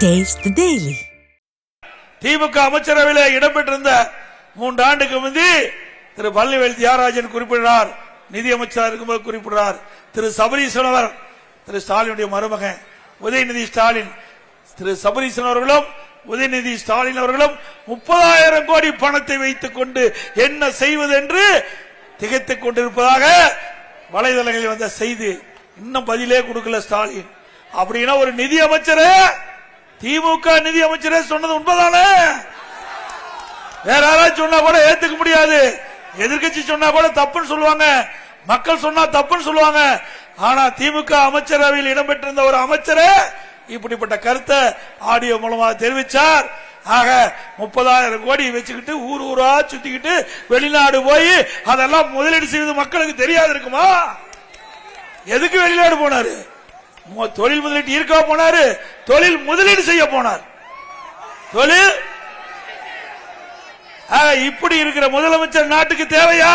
Taste the Daily. திமுக அமைச்சரவையில் இடம்பெற்றிருந்த 3 ஆண்டுக்கு முந்தி திரு பழனிவேல் தியாகராஜன் குறிப்பிடுறார், நிதியமைச்சராக இருக்கும்போது குறிப்பிடுறார். திரு சபரீசன் அவர், திரு ஸ்டாலினுடைய மருமகன் உதயநிதி ஸ்டாலின், திரு சபரீசன் அவர்களும் உதயநிதி ஸ்டாலின் அவர்களும் 30,000 கோடி பணத்தை வைத்துக் கொண்டு என்ன செய்வது என்று திகைத்துக் கொண்டிருப்பதாக வலைதளங்களில் வந்த செய்தி. இன்னும் பதிலே கொடுக்கல ஸ்டாலின். அப்படின்னா ஒரு நிதி அமைச்சர், திமுக நிதி அமைச்சரே சொன்னது உண்மைதானே? வேற யாராவது சொன்னா கூட ஏத்துக்க முடியாது. எதிர்கட்சி சொன்னா கூட தப்புன்னு சொல்லுவாங்க, மக்கள் சொன்னா தப்புன்னு சொல்லுவாங்க. ஆனா திமுக அமைச்சரவையில் இடம்பெற்றிருந்த ஒரு அமைச்சரே இப்படிப்பட்ட கருத்தை ஆடியோ மூலமா தெரிவிச்சார். ஆக 30,000 கோடி வச்சுக்கிட்டு ஊர் ஊரா சுத்திக்கிட்டு வெளிநாடு போய் அதெல்லாம் முதலீடு செய்வது மக்களுக்கு தெரியாது இருக்குமா? எதுக்கு வெளிநாடு போனாரு? தொழில் முதலீட்டு ஈர்க்க போனாரு, தொழில் முதலீடு செய்ய போனார். தொழில் இப்படி இருக்கிற முதலமைச்சர் நாட்டுக்கு தேவையா?